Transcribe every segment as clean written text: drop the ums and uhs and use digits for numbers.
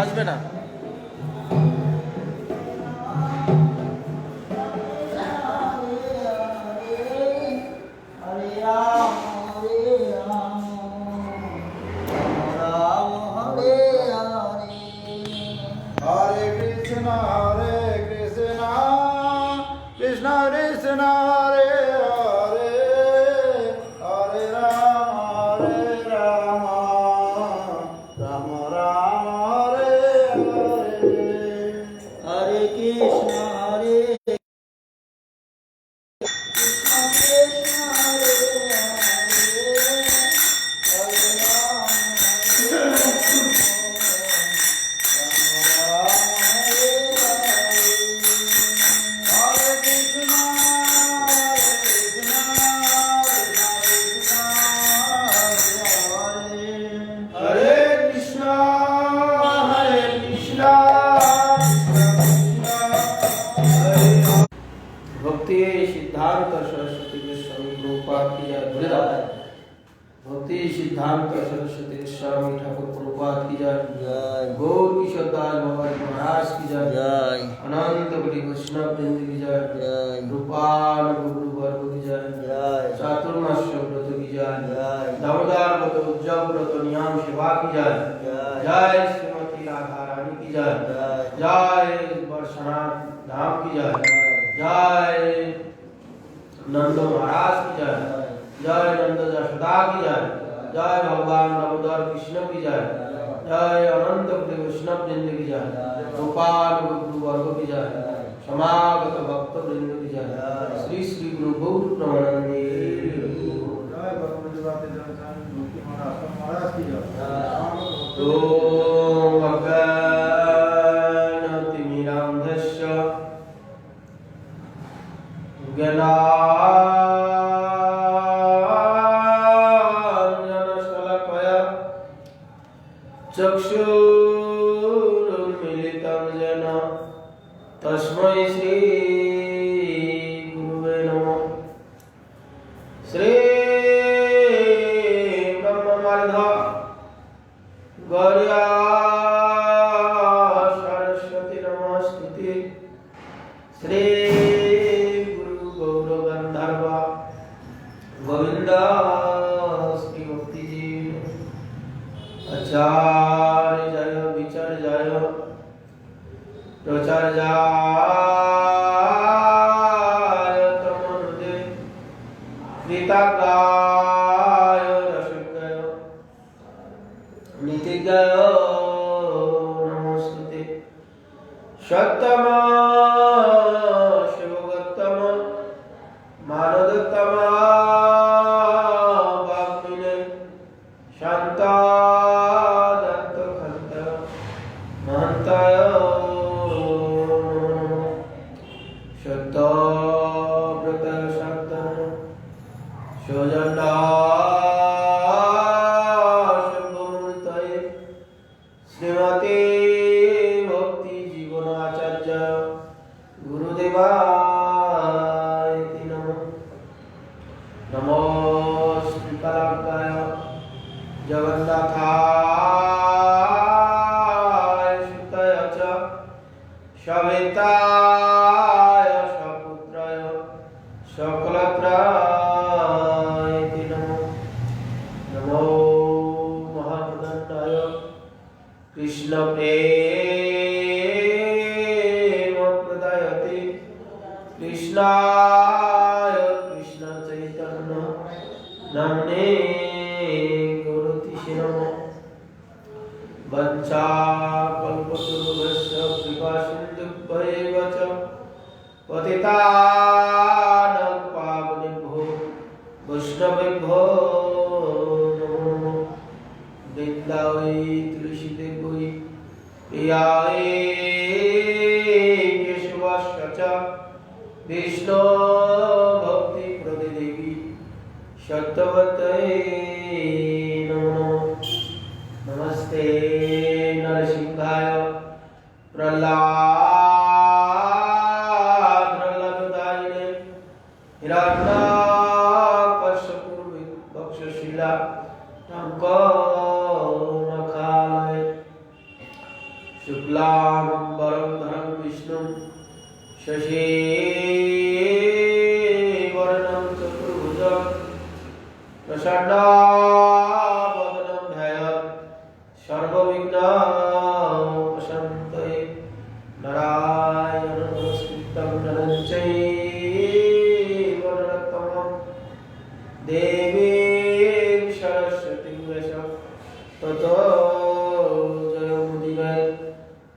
আসবে না। भक्ति सिद्धांत सरस्वती गोस्वामी प्रभुपाद की जय। भूल जाता है। भक्ति सिद्धांत सरस्वती गोस्वामी ठाकुर प्रभुपाद की जय। गौर किशोर दास बाबा महाराज की जय। अनंत कोटि वैष्णव वृंद की जय। रूपाल गुरु वर्ग की जय। चातुर्मास्य व्रत की जय। दामोदर व्रत उज्जव व्रत नियम सेवा की जय। जय श्रीमती राधा रानी की जय। जय बरसात धाम की जय। जय नंद महाराज की जय। जय नंद जशोदा की जय। जय भगवान दामोदर कृष्ण की जय। जय अनंत कोटि वैष्णव वृंद की जय। गोपाल गुरु वर्ग की जय। समागत भक्त वृंद की जय। श्री श्री गुरु गौर प्रमानंदे। ओम अज्ञानतिमिरान्धस्य ज्ञानाञ्जनशलाकया चक्षुरुन्मीलितं येन तस्मै श्री गुरुवे नमः। श्री ब्रह्मवर्ध गौर्या सरस्वती नमस्ते। श्री गुरु गौर गंधर्व गोविंद श्री भक्ति जी आचार्य जय विचार जय प्रचार जय तमनुदे कृतज्ञाय रसिकाय नीतिज्ञाय नमस्ते। सत्तम शिवोत्तम मानवोत्तम वाग्मिने शांतादत्त खंत महंताय सत्त व्रत शांत सौजन्य शंभुमूर्तये श्रीमते भक्ति जीवन आचार्य गुरुदेवाय नमः। नमो श्रीकलाकाय जगन्नाथाय सुताय च सवेताय सपुत्राय सकलत्राय नमः। नमो महाप्रदण्डाय कृष्ण प्रेम प्रदायते कृष्णाय कृष्ण चैतन्य नाम्ने गौरतिसे नमः। वञ्चाकल्पतरुभ्यश्च कृपासिन्धुभ्यैव च पतितानां पावनेभ्यो वैष्णवेभ्यो नमो नमः। वृन्दावै तुलसीदेवै प्रियाय केशवस्य च विष्णु भक्ति प्रदेवी सत्यवतये नमो नमस्ते नरसिंहाय प्रह्लादायिने हिरण्यकश्यपुर्वक्षशिला टङ्क शुक्लाम्बरं धरं विष्णुं शशिवर्णं चतुर्भुजं प्रसन्नावदनं ध्यायेत् सर्वविघ्नोपशान्तये नारायणं नमस्कृतं नरं चैव नरोत्तमं देवीं सरस्वतीं व्यासं ततो जयमुदीरये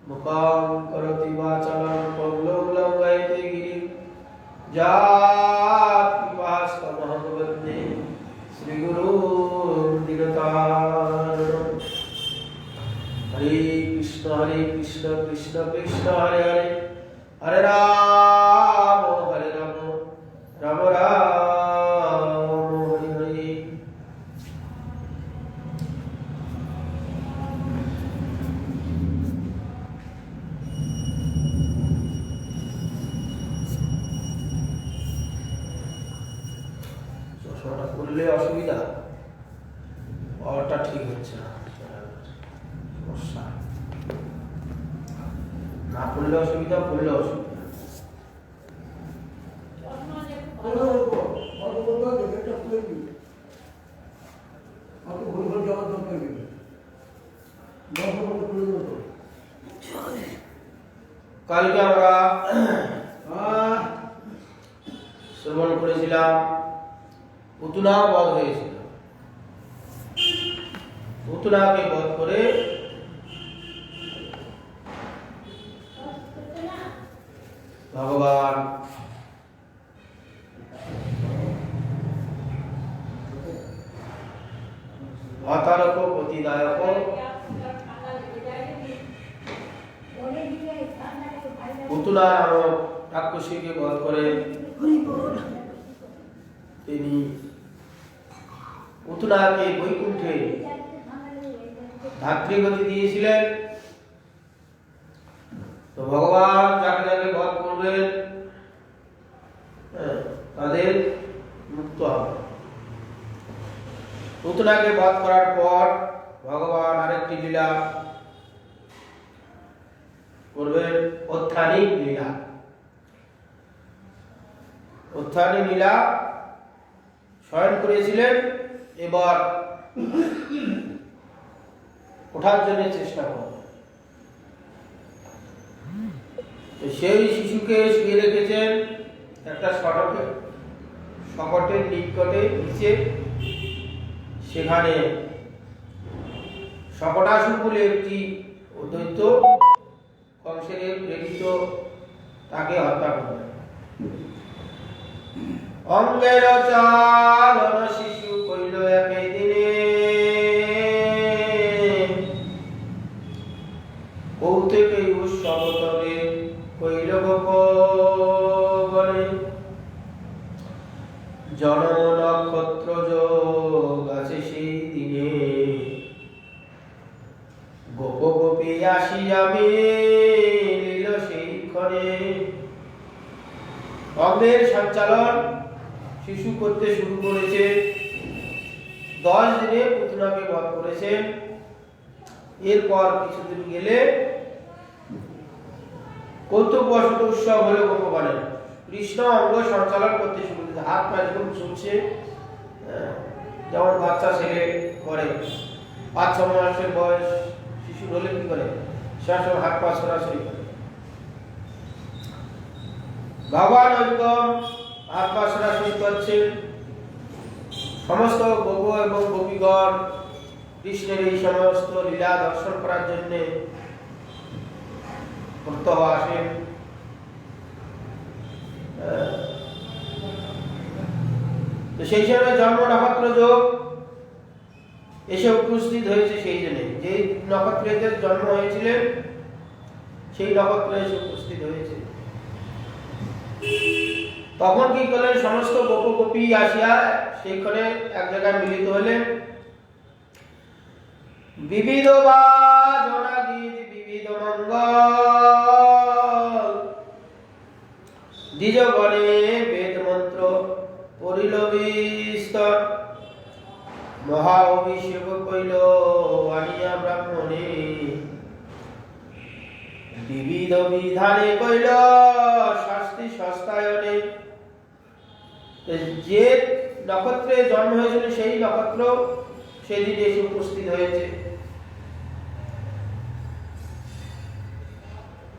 मुखां करोति वाचालं पङ्गुं लङ्घयते गिरिं यत्कृपातमहं वन्दे श्रीगुरुं दीनतारिणम् हरे कृष्ण कृष्ण कृष्ण हरे हरे हरे राम राम राम हरे हरे। চশমাটা করলে অসুবিধা, পাওয়ারটা ঠিক হচ্ছে না, সমস্যা। না করলে অসুবিধা, করলে অসুবিধা। কালকে আমরা শ্রবণ করেছিলাম পুতনা বধ হয়েছিল। পুতনাকে বধ করে ভগবান অতারক প্রতিদায়ক পুতনা নামক রাক্ষসীকে বধ করে তিনি পুতনাকে বৈকুণ্ঠে ধাত্রীগতি দিয়েছিলেন। তো ভগবান যাকে যাকে বধ করবেন তাদের মুক্ত হবে। পুতনাকে বধ করার পর ভগবান আরেকটি লীলা করবেন, উত্থানিক লীলা। উত্থানিক লীলা শয়ন করেছিলেন, এবার ওঠার জন্য চেষ্টা করবেন। সেই শিশুকে শুয়ে রেখেছেন একটা শকটের নিকটে নিচে। সেখানে শকটাসুর বলে একটি দৈত্য কংসের প্রেরিত তাকে হত্যা করলেন। অঙ্গের চালন শিশু কইল একই দিনে, কৌতুকে উৎসব তবে কইল গোপনে। জনম নক্ষত্র যোগ আছে সেই দিনে, গোপ গোপী আসিয়া মিলিল সেই ক্ষণে। অঙ্গের সঞ্চালন শিশু করতে শুরু করেছে। 10 দিনে পুতনাকে বধ করেছেন। এরপর কিছুদিন গেলে কৌতুকবশত উৎসব হলো গোপবানের। কৃষ্ণ অঙ্গ সঞ্চালন করতে শুরু করেছে, হাত পা এরকম চলছে, যেমন বাচ্চা ছেলে করে। 5-6 মাসের বয়স শিশু হলে কি করে, সে হাত পা সরাসরি করে। ভগবান একদম হাত পা সরাসরি করছেন। সমস্ত গোপ এবং গোপীগণ কৃষ্ণের এই সমস্ত লীলা দর্শন করার জন্য প্রত্যহ আসেন। তো সেই সময় জন্ম নক্ষত্র যোগ এসে উপস্থিত হয়েছে। সেই জন্য যে নক্ষত্রের জন্ম হয়েছিলেন সেই নক্ষত্র এসে উপস্থিত হয়েছে। তখন কি করলেন, সমস্ত গোপ গোপী আসিয়া সেইখানে এক জায়গায় মিলিত হলেন। বিবিধ বাজনা গীত বিবিধ মঙ্গল, দ্বিজগণে বেদ মন্ত্র পড়িল বিস্তর। মহা অভিষেক কইল আনিয়া ব্রাহ্মণে, বিবিধ বিধানে কইল শাস্তি সস্তায়নে। যে নক্ষত্রে জন্ম হয়েছিল সেই নক্ষত্র সেদিন এসে উপস্থিত হয়েছে।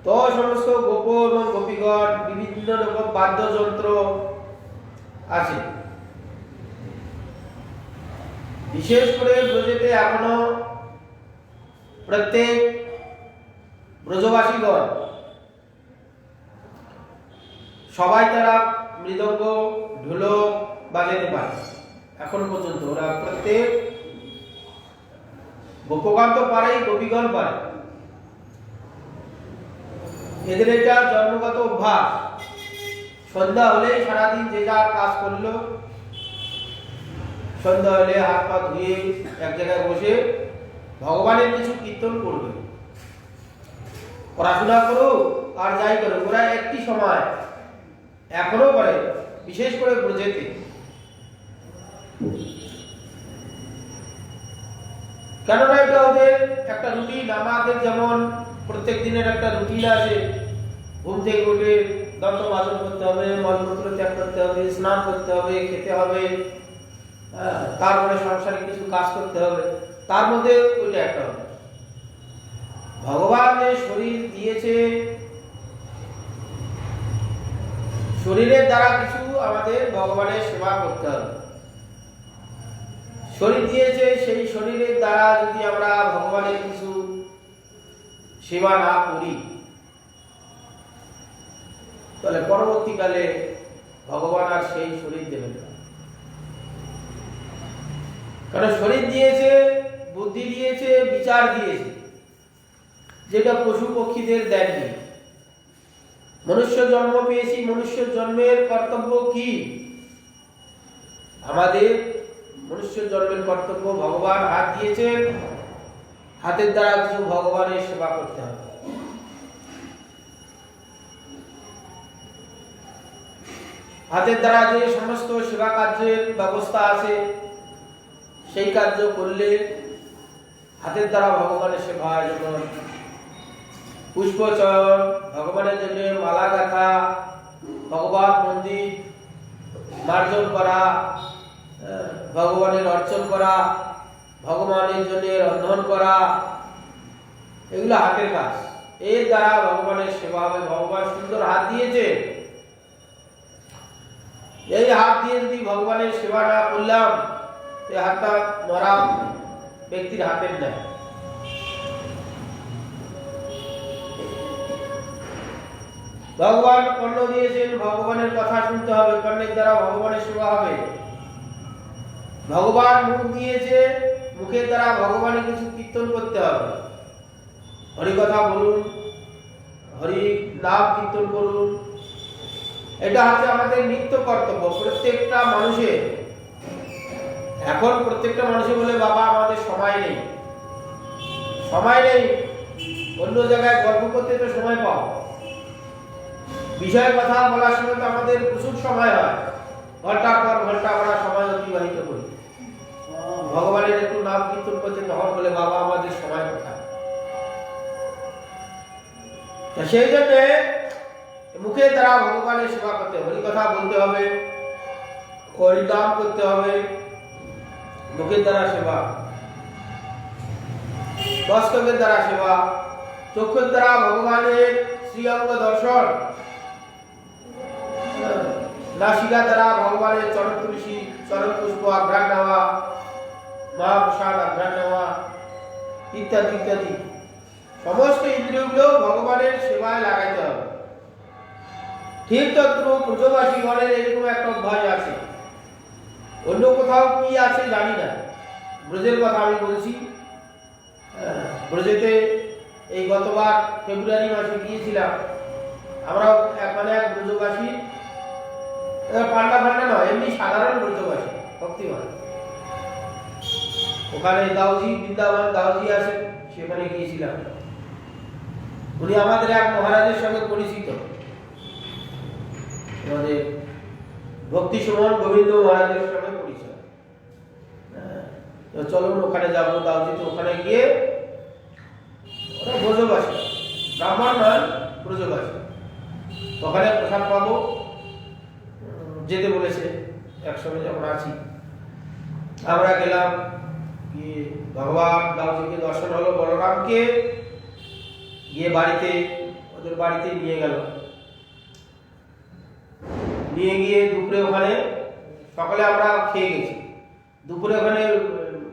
তো সমস্ত গোপ এবং গোপীগণ বিভিন্ন রকম বাদ্যযন্ত্র আছে। বিশেষ করে ব্রজেতে এখনো প্রত্যেক ব্রজবাসীগণ সবাই তারা মৃদঙ্গ ঢোলক বাজাতে পারে। এখন পর্যন্ত ওরা প্রত্যেক গোপগান তো পারেই, গোপীগণ পারে। এদের এটা জন্মগত অভ্যাস। সন্ধ্যা হলেই সারাদিন যে যার কাজ করলো, সন্ধ্যা হলে হাত পা ধুয়ে এক জায়গায় বসে ভগবানের কিছু কীর্তন করবে। পড়াশোনা করুক আর যাই করুক, ওরা একটি সময় এখনো করে, বিশেষ করে ব্রজেতে। কেননা এটা ওদের একটা রুটিন। আমাদের যেমন প্রত্যেক দিনের একটা রুটিন আছে। ঘুম থেকে উঠে দন্ত মাজন করতে হবে, মলমূত্র ত্যাগ করতে হবে, স্নান করতে হবে, খেতে হবে, তারপরে সংসারে কিছু কাজ করতে হবে, তার মধ্যে ওইটা একটা হবে। ভগবান যে শরীর দিয়েছে, শরীরের দ্বারা কিছু আমাদের ভগবানের সেবা করতে হবে। শরীর দিয়েছে, সেই শরীরের দ্বারা যদি আমরা ভগবানের কিছু সেবা না করি, তাহলে পরবর্তীকালে ভগবান আর সেই শরীর দেবেন না। কারণ শরীর দিয়েছে, বুদ্ধি দিয়েছে, বিচার দিয়েছে, যেটা পশু পক্ষীদের দেননি। মনুষ্য জন্ম পেয়েছি, মনুষ্য জন্মের কর্তব্য কি? আমাদের মনুষ্য জন্মের কর্তব্য, ভগবান হাত দিয়েছেন, হাতের দ্বারা কিছু ভগবানের সেবা করতে হবে। হাতের দ্বারা যে সমস্ত সেবা কার্যের ব্যবস্থা আছে, সেই কার্য করলে হাতের দ্বারা ভগবানের সেবা, যেমন পুষ্পচয়ন, ভগবানের জন্য মালা গাঁথা, ভগবান মন্দির মার্জন করা, ভগবানের অর্চন করা, ভগবানের জন্য রন্ধন করা, এগুলো হাতের কাজ। এর দ্বারা ভগবানের সেবা হবে। ভগবান সুন্দর হাত দিয়েছে, এই হাত দিয়ে যদি ভগবানের সেবা না করলাম, এই হাতটা মরা ব্যক্তির হাতের নেয়। ভগবান কর্ণ দিয়েছেন, ভগবানের কথা শুনতে হবে, কর্ণের দ্বারা ভগবানের সেবা হবে। ভগবান মুখ দিয়েছে, মুখের দ্বারা ভগবানের কিছু কীর্তন করতে হবে। হরি কথা বলুন, হরি নাম কীর্তন করুন, এটা হচ্ছে আমাদের নিত্য কর্তব্য প্রত্যেকটা মানুষের। এখন প্রত্যেকটা মানুষের বলে বাবা আমাদের সময় নেই, সময় নেই, অন্য জায়গায় গল্প করতে তো সময় পাও, বিষয়ের কথা বলার সময় তো আমাদের প্রচুর সময় হয়, ঘন্টার পর ঘন্টা আমরা সময় অতিবাহিত করি। ভগবানের একটু নাম কীর্তন করতে তখন বলে বাবা আমাদের সময় কোথায়। সেই জন্য মুখের দ্বারা ভগবানের সেবা করতে হবে, হরি কথা বলতে হবে, হরি নাম করতে হবে, মুখের দ্বারা সেবা, মস্তকের দ্বারা সেবা, চক্ষুর দ্বারা ভগবানের শ্রীঅঙ্গ দর্শন, নাসিকা দ্বারা ভগবানের চরণ তুলসী, চরণ পুষ্প আঘ্রাণ নেওয়া, মহাপ্রসাদ আঘ্রাণ নেওয়া, ইত্যাদি ইত্যাদি। সমস্ত ইন্দ্রিয়গুলো ভগবানের সেবায় লাগাইতে হবে। ঠিক তত্র ব্রজবাসী গণের এরকম একটা অভ্যাস আছে। অন্য কোথাও কি আছে জানি না, ব্রজের কথা আমি বলছি। ব্রজেতে এই গতবার ফেব্রুয়ারি মাসে গিয়েছিলাম আমরা। এখানে এক ব্রজবাসী, পান্ডা ফান্ডা নয়, এমনি সাধারণ ব্রজবাসী ভক্তিমান, ওখানে দাউজি, বৃন্দাবন দাউজি আছে, সেখানে গিয়েছিলাম। উনি আমাদের এক মহারাজের সঙ্গে পরিচিত, আমাদের ভক্তি সুমন গোবিন্দ মহারাজের সঙ্গে পরিচয়। চলুন ওখানে যাবো দাউজিতে। ওখানে গিয়ে ওরা ব্রজবাসী, ব্রাহ্মণ নয়, ব্রজবাসী। ওখানে প্রসাদ পাবো, যেতে বলেছে। একসঙ্গে যখন আছি আমরা গেলাম, কি ভগবান দাউজিকে দর্শন হলো, বলরামকে গিয়ে বাড়িতে, ওদের বাড়িতে নিয়ে গেল। নিয়ে গিয়ে দুপুরে ওখানে, সকালে আমরা খেয়ে গেছি, দুপুরে ওখানে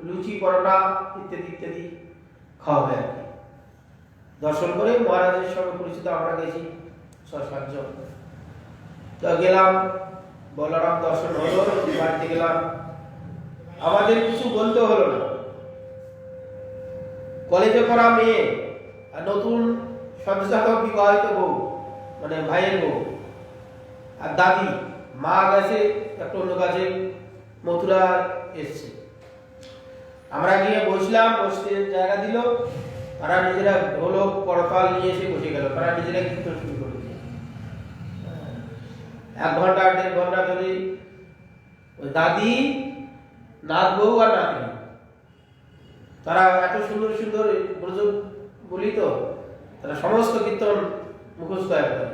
লুচি পরোটা ইত্যাদি ইত্যাদি খাওয়া হয় আর কি। দর্শন করে মহারাজের সঙ্গে পরিচিত আমরা গেছি ৬-৭ জন। তো গেলাম, বলরাম দর্শন হলো, বাড়িতে গেলাম। আমাদের কিছু বলতে হলো না। কলেজে পড়া মেয়ে আর নতুন সদ্যজাতক বিবাহিত বউ, মানে ভাইয়ের বউ, আর দাদি, মা গেছে একটা অন্য কাছে, মথুরা এসছে। আমরা গিয়ে বসলাম, বসতে জায়গা দিল, তারা নিজেরা ঢোলক করতাল নিয়ে এসে বসে গেল, তারা নিজেরা কীর্তন শুরু করে দিল। 1 ঘন্টা 1.5 ঘন্টা ধরে ওই দাদি, নাত বউ আর নাতনি, তারা এত সুন্দর সুন্দর ব্রজ বলি, তো তারা সমস্ত কীর্তন মুখস্থ একবার।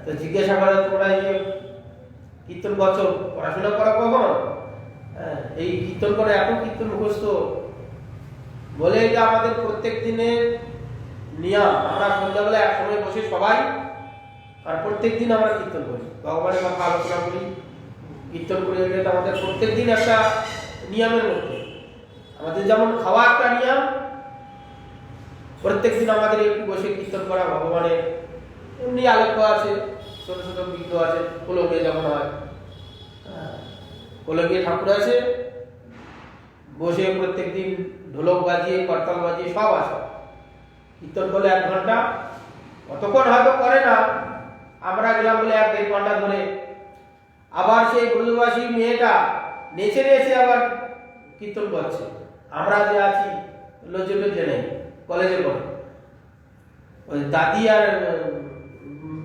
তো জিজ্ঞাসা করে, তোমরা এই যে কীর্তন করছো, পড়াশোনা করা কখন? এই কীর্তন করে এত কীর্তন মুখস্থ? বলে যে আমাদের প্রত্যেক দিনের নিয়ম, আমরা সন্ধ্যাবেলা একসঙ্গে বসে সবাই, আর প্রত্যেক দিন আমরা কীর্তন করি, ভগবানের কথা আলোচনা করি, কীর্তন করে। এটা আমাদের প্রত্যেক দিন একটা নিয়মের মধ্যে। আমাদের যেমন খাওয়া একটা নিয়ম, প্রত্যেক দিন আমাদের একটু বসে কীর্তন করা ভগবানের। এমনি আলোক্য আছে, ছোট ছোট বিগ্রহ আছে, কোলকে যেমন হয়, কোলকে ঠাকুর আছে, বসে প্রত্যেক দিন ঢোলক বাজিয়ে করতাল বাজিয়ে সব আছে। কীর্তন করলে 1 ঘন্টা, অতক্ষণ হয়তো করে না, আমরা গেলাম বলে 1-1.5 ঘন্টা ধরে। আবার সেই ব্রজবাসী মেয়েটা নেচে নেচে আবার কীর্তন করছে। আমরা যে আছি লজ্জে লজ্জে নেই, কলেজে পড়ে, ওই দাদি আর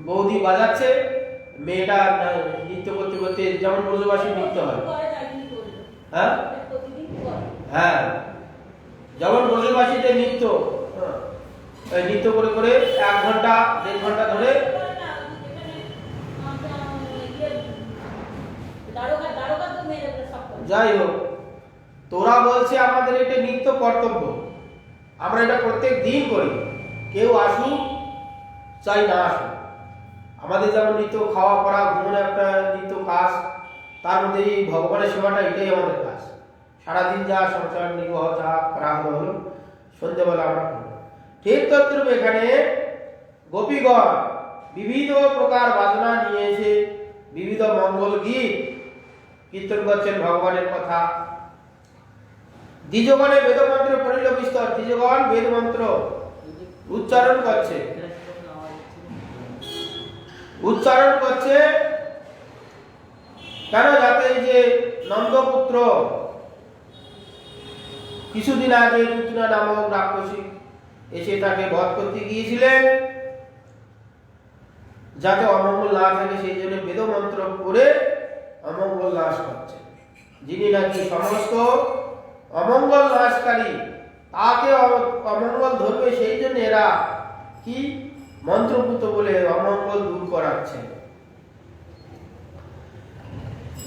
বৌদি বাজাচ্ছে, মেয়েটা নৃত্য করতে করতে, যেমন ব্রজবাসী নৃত্য হয়। হ্যাঁ হ্যাঁ, যেমন ব্রজবাসীতে নৃত্য, নৃত্য করে করে 1 ঘন্টা 1.5 ঘন্টা ধরে। যাই হোক, তোরা বলছে আমাদের এটা নিত্য কর্তব্য, আমরা এটা প্রত্যেক দিন করি, কেউ আসুক চাই না আসুক। আমাদের যেমন নিত্য খাওয়া পড়া ঘুমানো একটা নিত্য কাজ, তার মধ্যে এই ভগবানের সেবাটা, এটাই আমাদের কাজ। সারাদিন যা সংসার নির্বাহ যা করা হলো, সন্ধ্যেবেলা আমরা করবো। ঠিক তদ্রূপ এখানে গোপীগণ বিবিধ প্রকার বাজনা নিয়ে এসে বিবিধ মঙ্গল গীত কীর্তন করছেন ভগবানের কথা। দ্বিজগণে বেদমন্ত্র পড়িল বিস্তর, দ্বিজগণ বেদ মন্ত্র উচ্চারণ করছে, উচ্চারণ করছে কেন? যাতে এই যে নন্দপুত্র কিছুদিন আগে পুতনা নামক রাক্ষসী এসে তাকে বধ করতে গিয়েছিলেন, যাতে অমঙ্গল না থাকে, সেই জন্য বেদ মন্ত্র পড়ে অমঙ্গল নাশ করছে। যিনি নাকি সমস্ত অমঙ্গল নাশকারী, তাকে অমঙ্গল ধরবে, সেই জন্য এরা কি মন্ত্রপুত বলে অমঙ্গল দূর করাচ্ছে।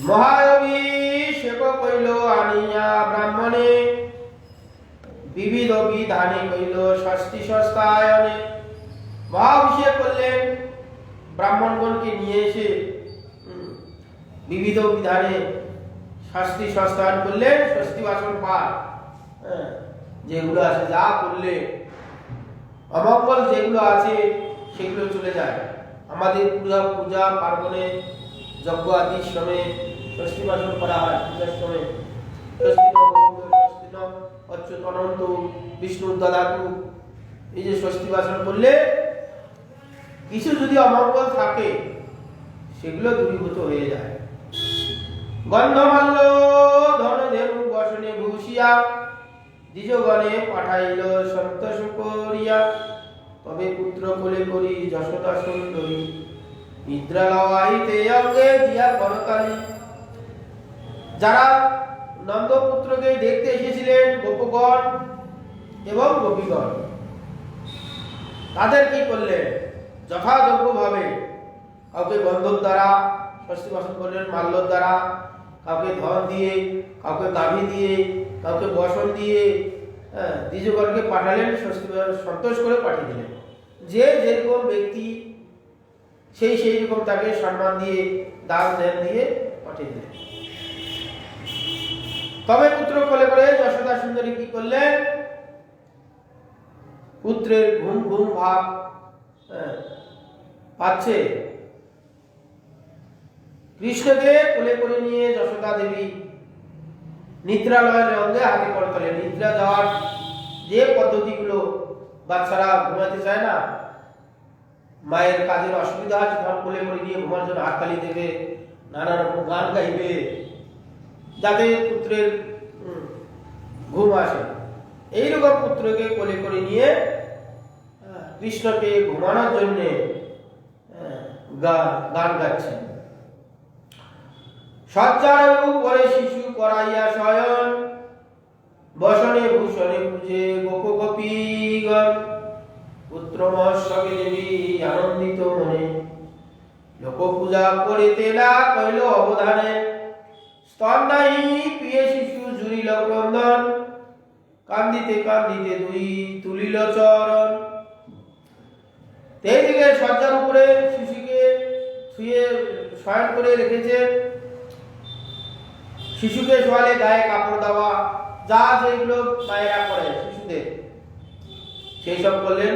মহাঅভিষেক কইল আনিয়া ব্রাহ্মণে, বিবিধ বিধানে কইল ষষ্ঠী সস্তায়নে। মহাঅভিষেক করলেন ব্রাহ্মণগণকে নিয়ে এসে, বিবিধ বিধানে ষষ্ঠী সস্তায়ন করলেন। ষষ্ঠী বাসন পাঠ যেগুলো আছে, যা করলে অমঙ্গল যেগুলো আছে সেগুলো চলে যায়। আমাদের পূজা পার্বণে যজ্ঞ আদির সময় ষষ্ঠী বাসন করা হয়। পূজার সময় অচ্যুত অনন্ত বিষ্ণু দদাতু, এই যে ষষ্ঠী বাসন করলে কিছু যদি অমঙ্গল থাকে সেগুলো দূরীভূত হয়ে যায়। গন্ধমাল্য ধনধেনু বসনে ভূষিয়া, দ্বিজগণে পাঠাইল সন্তোষ করিয়া। তবে পুত্র কোলে করি যশোদা সুন্দরী, নিদ্রা লওয়াইতে অঙ্গে দিয়া করতালি। যারা নন্দপুত্রকে দেখতে এসেছিলেন, গোপগণ এবং গোপীগণ, তাদের কি করলেন? যথাযোগ্যভাবে কাউকে বন্ধক দ্বারা ষষ্ঠী বাসন করলেন, মাল্যর দ্বারা, কাউকে ধন দিয়ে, কাউকে গাভী দিয়ে, কাউকে বসন দিয়ে দ্বিজগণকে পাঠালেন, সন্তোষ করে পাঠিয়ে দিলেন। যে যেরকম ব্যক্তি সেই রকম তাকে সম্মান দিয়ে, দান ধ্যান দিয়ে পাঠিয়ে দিলেন। তবে পুত্র কোলে করে যশোদা সুন্দরী কি করলেন? পুত্রের ঘুম ঘুম ভাব পাচ্ছে, কৃষ্ণকে কোলে করে নিয়ে যশোদা দেবী নিদ্রালয়ের অঙ্গে হাতে করতলে। নিদ্রা যাওয়ার যে পদ্ধতিগুলো, বাচ্চারা ঘুমাতে চায় না, মায়ের কাজের অসুবিধা আছে, তখন কোলে করে নিয়ে ঘুমার জন্য হাততালি দেবে, নানা রকম গান গাইবে, যাতে পুত্রের ঘুম আসে। এইরকম পুত্রকে কোলে করে নিয়ে কৃষ্ণকে ঘুমানোর জন্য গান গাচ্ছেন। সজ্জার উপরে শিশু করাইয়া শয়ন, বসনে ভূষণে পূজে গোপ গোপীগণ। পুত্র মহোৎসবে দেবী আনন্দিত মনে, লোক পূজা করিতে না কইল অবধানে। স্তন নাহি প্রিয় শিশু জুড়িল ক্রন্দন, কান্দিতে কান্দিতে দুই তুলিল চরণ। এইদিকে সজ্জার উপরে শিশুকে শুয়ে শয়ন করে রেখেছে। শিশুকে শোয়ালে গায়ে কাপড় দেওয়া, যা যেগুলো মায়েরা করে শিশুদের, সেই সব করলেন।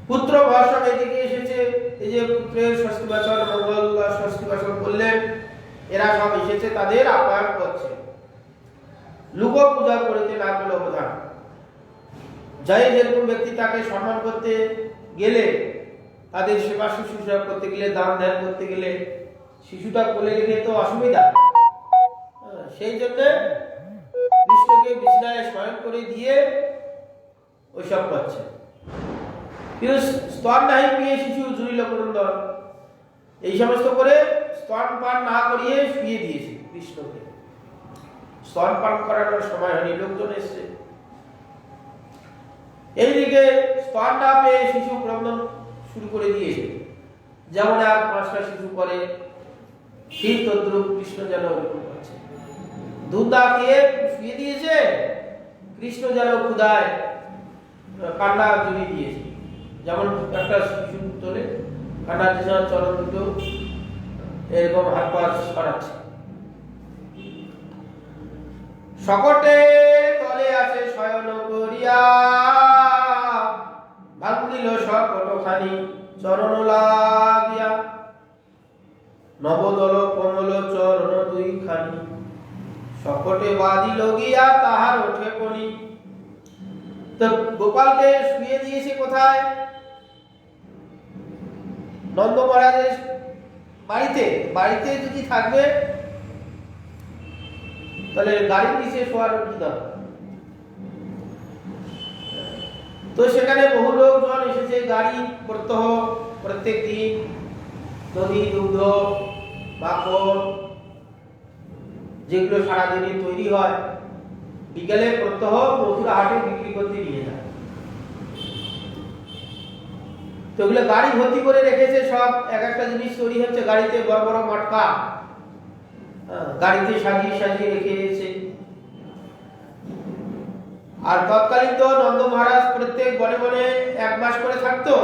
পুত্র ভাষণ এদিকে এসেছে, এই যে পুত্রের ষষ্ঠী বাসন, মঙ্গল ষষ্ঠী বাসন করলেন, এরা সব এসেছে, তাদের আপ্যায়ন করছে। লোক পূজা করিতে না পেল অবধান। যাই যেরকম ব্যক্তি তাকে সম্মান করতে গেলে, তাদের সেবা শুশ্রূষা করতে গেলে, দান ধ্যান করতে গেলে, শিশুটা কোলে রেখে তো অসুবিধা, সেই জন্য কৃষ্ণকে বিছানায় শয়ন করে দিয়ে ওইসব করছে। স্তন নাহি পিয়ে শিশু জুড়িল ক্রন্দন, এই সমস্ত করে স্তন পান না করিয়ে শুয়ে দিয়েছে কৃষ্ণকে। স্তন পান করানোর সময় হয়নি, লোকজন এসছে। এইদিকে স্তন না পেয়ে শিশু ক্রন্দন শুরু করে দিয়েছে, যেমন আর 5টা শিশু করে, ঠিক তদ্রূপ কৃষ্ণ যেন ওরকম করছে। দুধ না খেয়ে শুয়ে দিয়েছে, কৃষ্ণ যেন ক্ষুধায় কান্না জড়িয়ে দিয়েছে। যেমন একটা শিশু তোলে কান্না দিয়েছে, চরণ দুটো এরকম হাত পা সরাচ্ছে। সকটে তলে আছে শয়ন করিয়া, ভাঙিল সকটখানি চরণ লাগিয়া। নবদল কমল চরণ দুইখানি, সকটে বাঁধিল গিয়া তাহার ওঠে পনি। তো গোপালকে শুয়ে দিয়েছে কোথায়? নন্দ মহারাজের বাড়িতে। বাড়িতে যদি থাকবে তাহলে গাড়ির নিচে শোয়ার কি দরকার? তো সেখানে বহু লোকজন এসেছে, গাড়ি প্রত্যহ প্রত্যেক দিন দধি, দুগ্ধ, মাখন যেগুলো সারাদিনে তৈরি হয়, বিকেলে প্রত্যহ মথুরা হাটে বিক্রি করতে নিয়ে যায়। তো এগুলো গাড়ি ভর্তি করে রেখেছে, সব এক একটা জিনিস তৈরি হচ্ছে গাড়িতে, বড় বড় মটকা গাড়িতে সাজিয়ে সাজিয়ে রেখে দিয়েছে। আর তৎকালীন তো নন্দ মহারাজ প্রত্যেক বনে বনে 1 মাস করে থাকতো,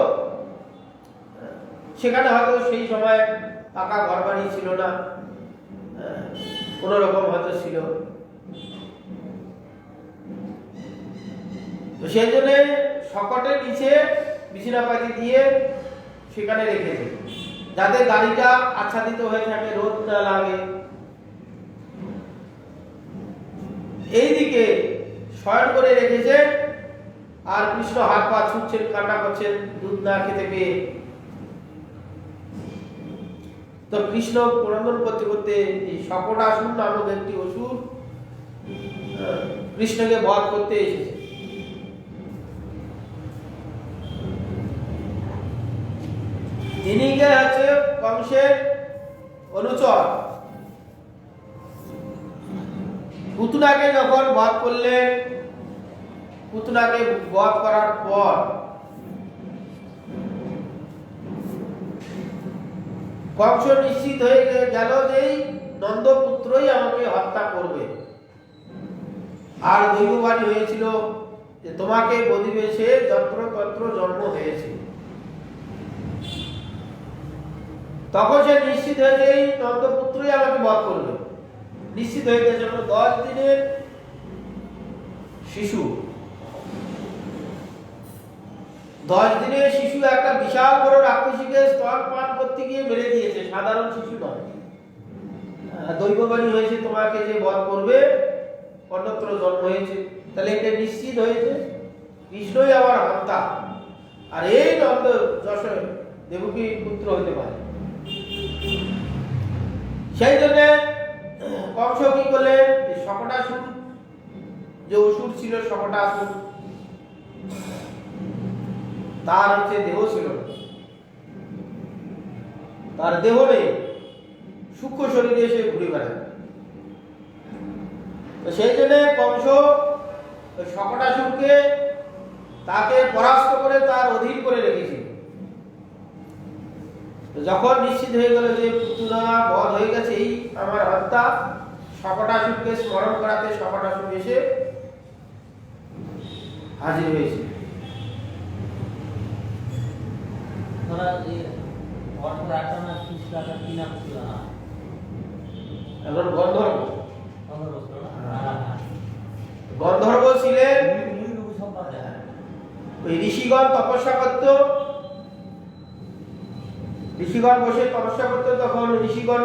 সেখানে হয়তো সেই সময় পাকা ঘর বাড়ি ছিল না, কোন রকম হয়তো ছিল। তো সেই জন্য সকটের নিচে বিছানাপাতি দিয়ে সেখানে রেখেছে, যাতে গাড়িটা আচ্ছাদিত হয়ে থাকে, রোদ না লাগে। এইদিকে শয়ন করে রেখেছে, আর কৃষ্ণ হাত পা ছুটছেন, কান্না করছেন দুধ না খেতে পেয়ে। তো কৃষ্ণ ক্রন্দন করতে করতে এই সকটাসুর নামক একটি অসুর কৃষ্ণকে বধ করতে এসেছে। তিনি কে হচ্ছে কংসের অনুচর। পুতনাকে যখন বধ করলেন, পুতনাকে বধ করার পর কংস নিশ্চিত হয়ে গেল যে এই নন্দপুত্রই আমাকে হত্যা করবে। আর দৈববাণী হয়েছিল যে তোমাকে বধিবে সে যত্রতত্র জন্ম হয়েছে। তখন সে নিশ্চিত হয়ে যে এই নন্দপুত্রই আমাকে বধ করবে, নিশ্চিত হয়ে গেছে। 10 দিনের শিশু, 10 দিনের শিশু একটা বিশাল বড় রাক্ষসীকে স্তন পান করতে গিয়ে মেরে দিয়েছে, সাধারণ শিশু নয়। দৈববাণী হয়েছে তোমাকে যে বধ করবে অন্যত্র জন্ম হয়েছে, তাহলে এটা নিশ্চিত হয়েছে কৃষ্ণই আমার হত্যা, আর এই নন্দ যশোর দেবকী পুত্র হতে পারে। সেই জন্য কংস কি করলেন, শকটাসুর যে অসুর ছিল, শকটাসুর, তার দেহ ছিল না, তার দেহ নেই, সূক্ষ্ম শরীরে এসে ঘুরে বেড়ায়। তো সেই জন্য কংস শকটাসুরকে তাকে পরাস্ত করে তার অধীন করে রেখেছিল। যখন নিশ্চিত হয়ে গেল যে পুতুনা বধ হয়ে গেছে, এই আমার হত্যা, শকটাসুরকে স্মরণ করাতে শকটাসুর এসে হাজির হয়েছে। এখন গন্ধর্ব ছিলেন, ঋষিগণ তপস্যা করত, ঋষিগণ বসে তপস্যা করতো, তখন ঋষিগণ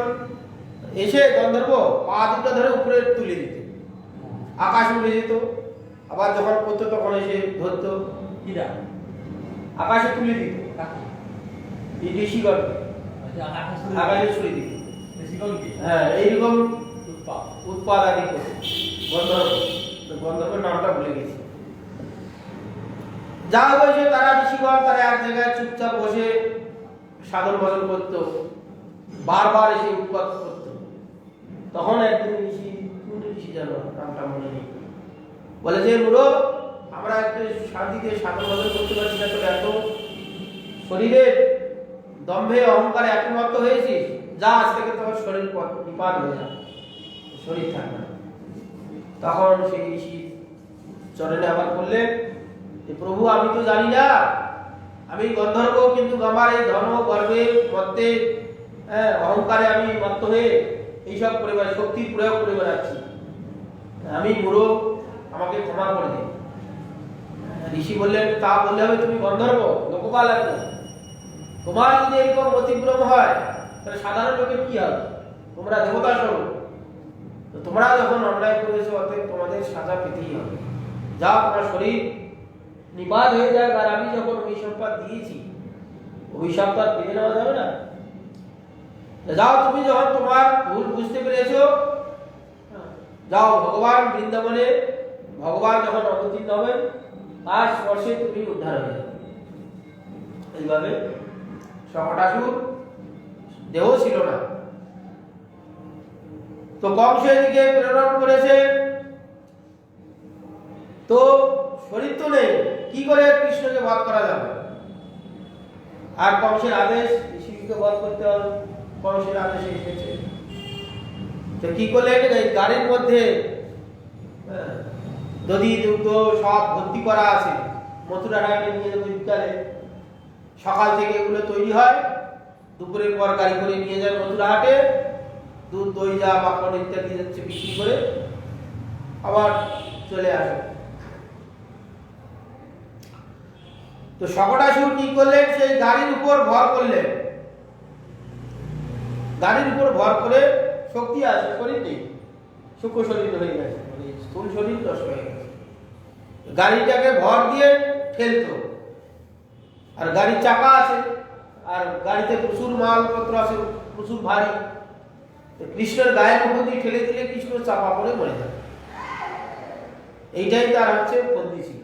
এসে গন্ধর্ব পা দুটো ধরে উপরে তুলে দিত, আকাশ উড়ে যেত। আবার যখন করতো তখন এসে ধরতো, আকাশে তুলে দিত, ঋষিগণ আকাশে ছুড়ে দিত। হ্যাঁ, এইরকম উৎপাদ আদি করতো গন্ধর্ব। গন্ধর্বের নামটা ভুলে গেছি। যা হয়েছে তারা ঋষিগণ তারা এক জায়গায় চুপচাপ বসে সাধন ভজন করত, বারবার এসে উৎপাত করত। তখন একদিন ঋষি জানো নামটা মনে নেই, বলে যে মুড়ো আমরা একটু শান্তিতে সাধন ভজন করতে পারছি না, তোর এত শরীরের দম্ভে অহংকারে একমাত্র হয়েছিস, যা আজ থেকে তোমার শরীর বিপাদ হয়ে যাবে, শরীর থাকবে না। তখন সেই ঋষি চরণে আবার বললেন যে প্রভু, আমি তো জানি না, আমি গন্ধর্ব, কিন্তু আমার এই ধর্ম গর্বে মধ্যে অহংকারে আমি মত্ত হয়ে এইসব করে বেড়াচ্ছি, শক্তির প্রয়োগ করে বেড়াচ্ছি, আমি বুড়ো, আমাকে ক্ষমা করে দিন। ঋষি বললেন, তা বললে হবে তুমি গন্ধর্ব, লোকপাল লাগবে, তোমার যদি এরকম অতিক্রম হয় তাহলে সাধারণ লোকের কি হবে? তোমরা দেবতা স্বরূপ, তো তোমরা যখন অন্যায় করেছো অতএব তোমাদের সাজা পেতেই হবে। যা তোমার শরীর নিবাদ হয়ে যায়, আর আমি যখন অভিশাপ দিয়েছি, অভিশাপ তো আর পেয়ে নেওয়া যাবে না। যাও, তুমি যখন তোমার ভুল বুঝতে পেরেছো, যাও ভগবান বৃন্দাবনে, ভগবান যখন অবতীর্ণ হবেন তার স্পর্শে তুমি উদ্ধার হয়ে যাবে। এইভাবে শকটাসুর দেহ ছিল না, তো কংস এদিকে প্রেরণ করেছে, তো শরীর তো নেই, কি করে কৃষ্ণকে বধ করা যাবে? আর কংসের আদেশ, ঋষিকে বধ করতে হবে, কংসের আদেশে এসেছে। তো কি করলেন, এই গাড়ির মধ্যে দধি দুগ্ধ সব ভর্তি করা আছে, মথুরা ঘাটে নিয়ে যাবে বিকালে, সকাল থেকে এগুলো তৈরি হয়, দুপুরের পর গাড়ি করে নিয়ে যায় মথুরা হাটে, দুধ দই যা মাখন ইত্যাদি যাচ্ছে বিক্রি করে আবার চলে আসে। তো শকটাসুর কি করলেন, সেই গাড়ির উপর ভর করলেন, গাড়ির উপর ভর করে, শক্তি আছে, শরীর নেই, সূক্ষ্ম শরীর হয়ে গেছে, স্থূল শরীর নষ্ট হয়ে গেছে, গাড়িটাকে ভর দিয়ে ঠেলতো, আর গাড়ির চাকা আছে, আর গাড়িতে প্রচুর মালপত্র আছে, প্রচুর ভারী, কৃষ্ণের গায়ের উপর দিয়ে ঠেলে দিলে কৃষ্ণ চাপা পড়ে মরে যাবে। এইটাই তার হচ্ছে বন্দী ছিল।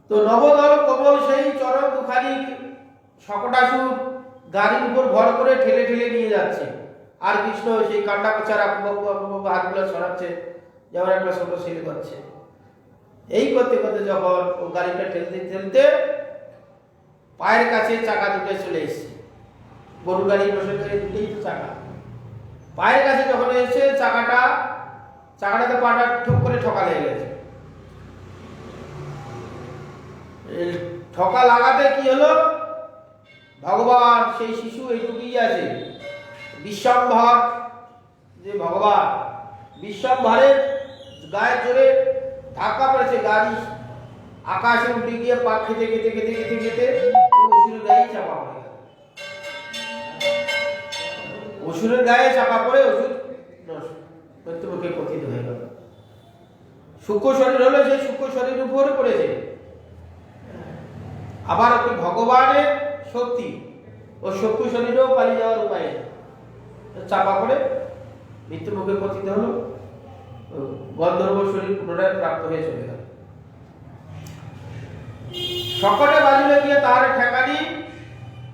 তো নবদল কমল সেই চরণ দুখানি শকটাসুর গাড়ির উপর ভর করে ঠেলে ঠেলে নিয়ে যাচ্ছে, আর কৃষ্ণ সেই কান্ডা কোচারা হাতগুলো ছড়াচ্ছে, যেমন একটা ছোট ছেলে করছে। এই করতে করতে যখন ও গাড়িটা ঠেলতে ঠেলতে পায়ের কাছে চাকা দুটো চলে এসেছে, গরু গাড়ি বসে করে দুটোই তো চাকা, পায়ের কাছে যখন এসে চাকাটাতে পাটা ঠুক করে ঠকা লেগে গেছে। ঠকা লাগাতে কি হলো, ভগবান সেই শিশু এইটুকুই আছে, বিশ্বম্ভর যে ভগবান, বিশ্বম্ভরের গায়ে জোরে ধাক্কা পড়েছে, গাড়ি আকাশে উঠে গিয়ে পা খেতে খেতে খেতে খেতে খেতে অসুরের গায়ে চাপা পড়ে গেল। অসুরের গায়ে চাপা পড়ে অসুর মৃত্যুমুখে পতিত হয়ে গেল। সূক্ষ্ম শরীর হলো, সেই সূক্ষ্ম শরীরের উপরে পড়েছে। আবার ওই ভগবানের শক্তি ও সূক্ষ্ম শরীরেও পালিয়ে যাওয়ার উপায় চাপা পড়ে মৃত্যুমুখে পতিত হলো, গন্ধর্ব শরীর পুনরায় প্রাপ্ত হয়ে চলে গেল। শকটে বাজিলে গিয়ে তাহার ঠেকানি,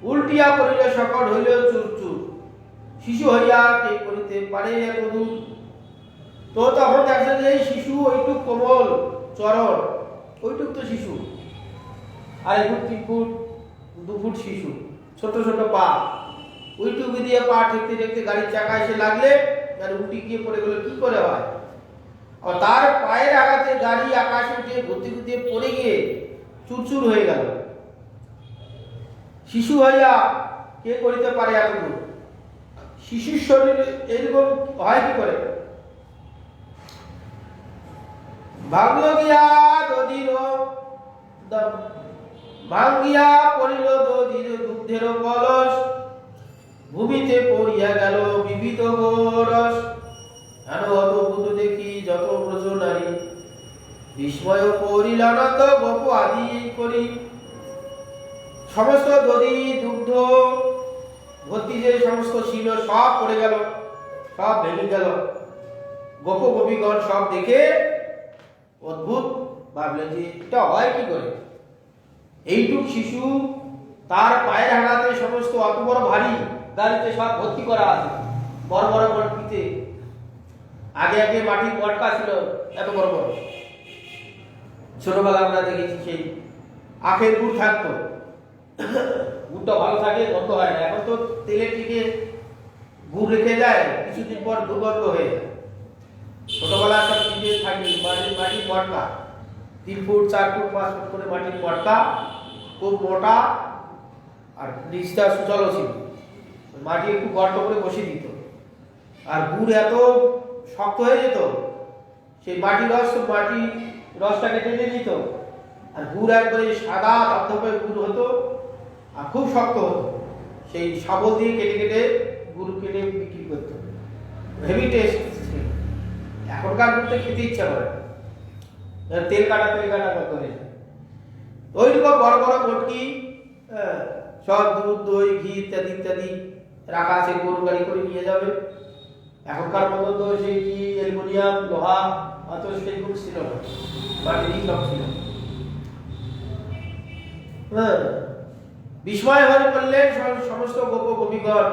উল্টিয়া পড়িলে শকট হইল চুরচুর, শিশু হইয়া কে করিতে পারে প্রভু। তো তখন দেখছেন যে এই শিশু ওইটুক কোমল চরণ, ওইটুক তো শিশু, আর 2 ফুট 2 ফুট শিশু, ছোট ছোট পা, ওইটুকু দিয়ে পা ঠেকতে ঠেকতে গাড়ির চাকা এসে লাগলে আর উল্টি গিয়ে পড়ে গেল, কি করে হয়? আর তার পায়ের আঘাতে গাড়ি আকাশে উঠে গতি গতি পড়ে গিয়ে চুরচুর হয়ে গেল। শিশু হইয়া কে করিতে পারে এতদূর? শিশুর শরীরে এরকম হয় কি করে? ভাগ্য গিয়া দধির ভাঙ্গিয়া পড়িল দধির দুগ্ধের কলস, ভূমিতে পড়িয়া গেল বিবিধ গোরস। হেন অদ্ভুত দেখি যত ব্রজ নারী, বিস্ময় পড়িল আনন্দ গপ আদি করি। সমস্ত দধি দুগ্ধ ভর্তি যে সমস্ত ছিল সব পড়ে গেল, সব ভেঙে গেল। গোপ গোপীগণ সব দেখে অদ্ভুত ভাবলেন যে এটা হয় কি করে? এইটুক শিশু, তার পায়ের আঘাতে সমস্ত অত বড় ভারী গাড়িতে সব ভর্তি করা আছে, বড় বড় মটকিতে। আগে আগে মাটির মটকা ছিল এত বড় বড়, ছোটবেলা আমরা দেখেছি সেই আখের গুড় থাকতো, গুড়টা ভালো থাকে, গন্ধ হয় না। এখন তো তেলের টিকে গুড় রেখে যায়, কিছুদিন পর দুর্গন্ধ হয়ে যায়। ছোটবেলা সব কিনে থাকি মাটির মটকা, 3 ফুট 4 ফুট 5 ফুট করে মাটির মটকা, খুব মোটা, আর নিচটা সুচল ছিল, মাটি একটু গর্ত করে বসে দিত, আর গুড় এত শক্ত হয়ে যেত, সেই মাটির রসটাকে টেনে নিত, আর গুড় একবারে সাদা ধপধপে গুড় হতো, আর খুব শক্ত হতো। সেই শাবল দিয়ে কেটে কেটে গুড় কেটে বিক্রি করতো, হেভি টেস্ট। এখনকার গুড়টা খেতে ইচ্ছা করে, তেল কাটা করে। ওইরকম বড় বড় মটকি, সব দুধ দই ঘি ইত্যাদি ইত্যাদি রাখা আছে, গরু গাড়ি করে নিয়ে যাবে। এখনকার মতো তো সেই কি অ্যালুমিনিয়াম লোহা অত সেইগুলো ছিল না, মাটিরই সব ছিল। বিস্ময় হয়ে পড়লেন সমস্ত গোপ গোপীগণ।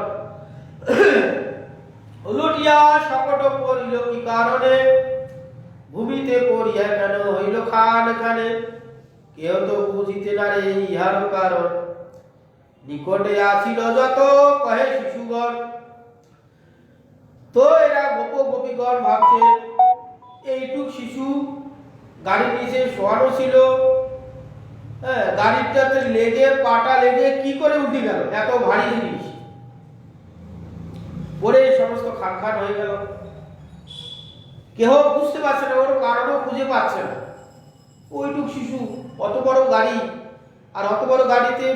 উলটিয়া শকট পড়িল কি কারণে, ভূমিতে পড়িয়া কেন হইল খান খানে। কেউ তো বুঝিতে না রে ইহার কারণ, নিকটে আসিল যত কহে শিশুগণ। তো এরা গোপ গোপীগণ ভাবছে এইটুক শিশু গাড়ির নিচে শোয়ানো ছিল, গাড়িটাতে লেগে পাটা লেগে কি করে উঠে গেল, এত ভারী জিনিস পরে সমস্ত খান খান হয়ে গেল। কেহ বুঝতে পারছে না, ওর কারণও খুঁজে পাচ্ছে না। ওইটুক শিশু, অত বড় গাড়ি, আর অত বড় গাড়িতে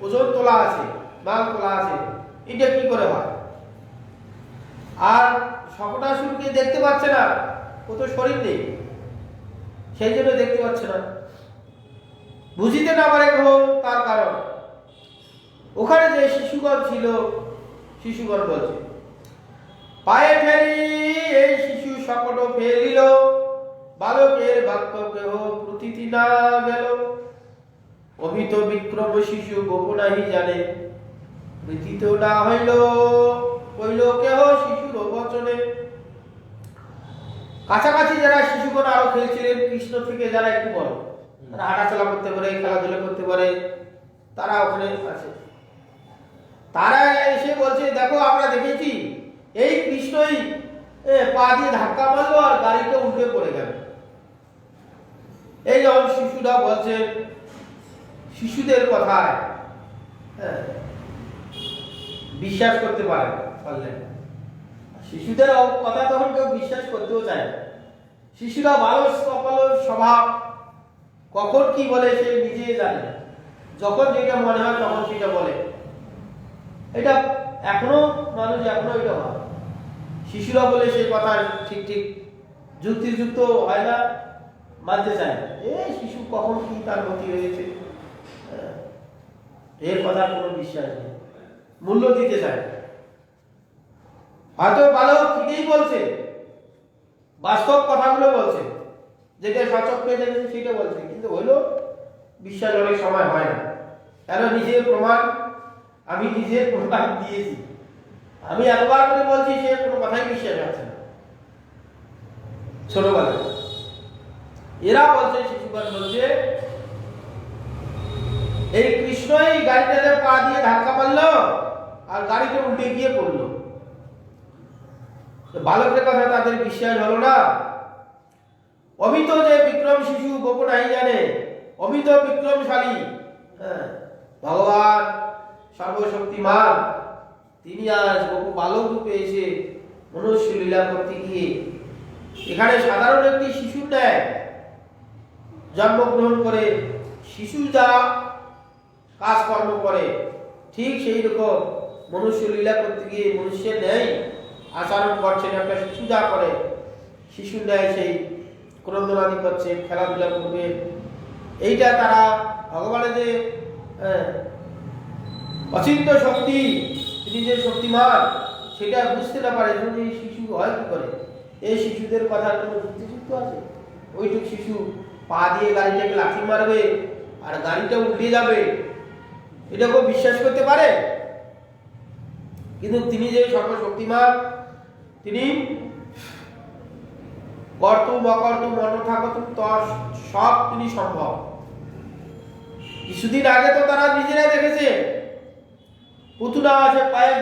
ওজন তোলা আছে, মাল তোলা আছে, এটা কি করে হয়? আর শকটাসুরকে দেখতে পাচ্ছে না, ও তো শরীর নেই, সেই জন্য দেখতে পাচ্ছে না, বুঝিতে না পারে তার কারণ। ওখানে যে শিশুগণ ছিল, শিশুগণ বলছে পায়ে ফেলি এই শিশু শকট ফেলিল, বালকের বাক্য কেহ প্রতীতি না গেল। অভিত বিক্রম শিশু গোপনাহি জানে, প্রীতিত না হইল কইল কেহ শিশুর বচনে। কাছাকাছি যারা শিশুগণ আরো খেলছিলেন, কৃষ্ণ থেকে যারা একটু বড়, তারা হাঁটাচলা করতে পারে, খেলাধুলা করতে পারে, তারা ওখানে আছে। তারা এসে বলছে, দেখো আমরা দেখেছি এই কৃষ্ণই পা দিয়ে ধাক্কা মারলো আর গাড়িটা উল্টে পড়ে গেল। এই যখন শিশুরা বলছে, শিশুদের কথায় বিশ্বাস করতে পারলেন। শিশুদের কথা তখন কেউ বিশ্বাস করতেও চায় না। শিশুরা ভালো স্বভাব, কখন কি বলে সে নিজেই জানে, যখন যেটা মনে হয় তখন সেটা বলে। এটা এখনো মানুষ এখনো এটা হয়। শিশুরা বলে সেই কথা ঠিক ঠিক যুক্তিযুক্ত হয় না, মানতে চায় না। শিশু কখন কি তার গতি হয়েছে, এর কথা কোনো বিশ্বাস নেই, মূল্য দিতে চায়। হয়তো ভালো ঠিকই বলছে, বাস্তব কথাগুলো বলছে, যেটা সচক পেয়ে দেখেছে সেটা বলছে, কিন্তু হইলো বিশ্বাস অনেক সময় হয় না। কেন? নিজের প্রমাণ, আমি নিজের প্রমাণ দিয়েছি, আমি একবার করে বলছি, সে কোনো কথাই বিশ্বাস আছে না। ছোটবেলায় এরা বলছে, শিশুগণ বলছে এই কৃষ্ণই গাড়িটাতে পা দিয়ে ধাক্কা মারলো আর গাড়িটা উল্টে গিয়ে পড়লো। বালকের কথা তাদের বিশ্বাস হলো না। অমিত যে বিক্রম শিশু গোপনাই জানে, অমিত বিক্রমশালী ভগবান সর্বশক্তিমান, তিনি আজ গোপ বালক রূপে এসে মনুষ্য লীলা করতে গিয়ে এখানে সাধারণ একটি শিশুর ন্যায় জন্মগ্রহণ করে শিশু যা কাজকর্ম করে ঠিক সেই রকম মনুষ্য লীলা করতে গিয়ে মনুষ্যের ন্যায় আচরণ করছেন। একটা শিশু যা করে শিশুর ন্যায় সেই ক্রন্দনাদি করছে, খেলাধুলা করবে। এইটা তারা ভগবানের যে অচিন্ত শক্তি, তিনি যে শক্তিমান, সেটা বুঝতে না পারে। এই শিশু হয় কি করে? এই শিশুদের কথা কোনো যুক্তিযুক্ত আছে? ওইটুক শিশু পা দিয়ে গাড়িটাকে লাথি মারবে আর গাড়িটা উল্টে যাবে, এটা কেউ বিশ্বাস করতে পারে? কিন্তু তিনি যে সর্বশক্তিমান, তিনি কর্তুম অকর্তুম অন্যথাকতুম সব তিনি সম্ভব। কিছুদিন আগে তো তারা নিজেরা দেখেছে, পুতুনা আছে কয়েক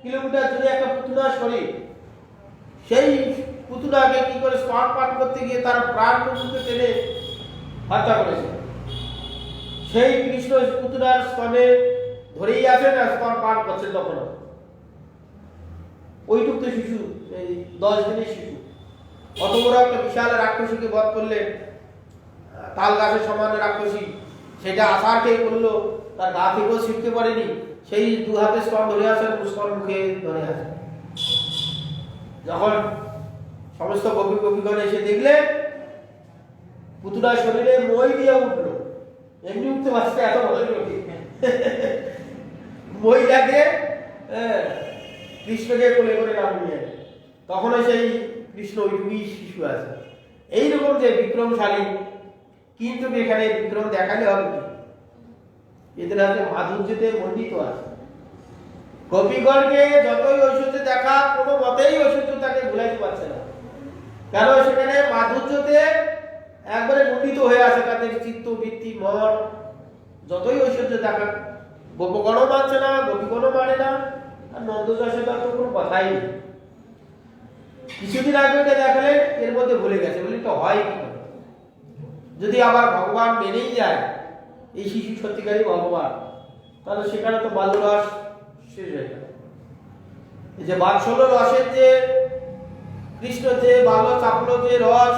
কিলোমিটার দূরে একটা পুতুনা শরীর, সেই পুতুনাকে কি করে স্তন পান করতে গিয়ে তারা প্রাণ পর্যন্ত টেনে হত্যা করেছে। সেই কৃষ্ণ পুতুনার স্তনে ধরেই আছে না, স্তন পান করছে তখন। ওইটুক তো শিশু, এই 10 দিনের শিশু। অত বড় একটা বিশাল রাক্ষসীকে বধ করলে, তাল গাছের সমান রাক্ষসী, সেটা আসার কে করলো, তার গা থেকেও ছিটতে পারেনি, সেই 2 হাতে স্তন ধরে আছেন, স্তন মুখে ধরে আছে। যখন সমস্ত গোপীগণ এসে দেখলে পুতুলার শরীরে মই দিয়ে উঠলো, এমনি উঠতে পারছে, এত ভালো মই লাগে কৃষ্ণকে কোলে করে নামিয়ে, তখন সেই কৃষ্ণ ওইটুকুই শিশু আছে। এইরকম যে বিক্রমশালী, কিন্তু এখানে বিক্রম দেখালে হবে কি? এদের হাতে মাধুর্যতে মণ্ডিত আছে। গোপীগণকে যতই ঐশ্বর্য দেখা, কোনো মতেই ঐশ্বর্য তাকে ভুলাইতে পারছে না। কেন? সেখানে মাধুর্যতে একবারে মণ্ডিত হয়ে আছে তাদের চিত্ত, বৃত্তি, মন। যতই ঐশ্বর্য দেখা, গোপগণও মানছে না, গোপীগণও মানে না, আর নন্দযশোদার তো কোনো কথাই নেই। কিছুদিন আগে ওটা দেখালে এর মধ্যে ভুলে গেছে, বলে তো হয় কি করে? যদি আবার ভগবান মেনেই যায় এই শিশু সত্যিকারই ভগবান, তাহলে সেখানে তো বাল্যরস শেষ হয়ে গেল। এই যে বাৎসল্য রসের যে কৃষ্ণ যে বাল্য চাপল যে রস,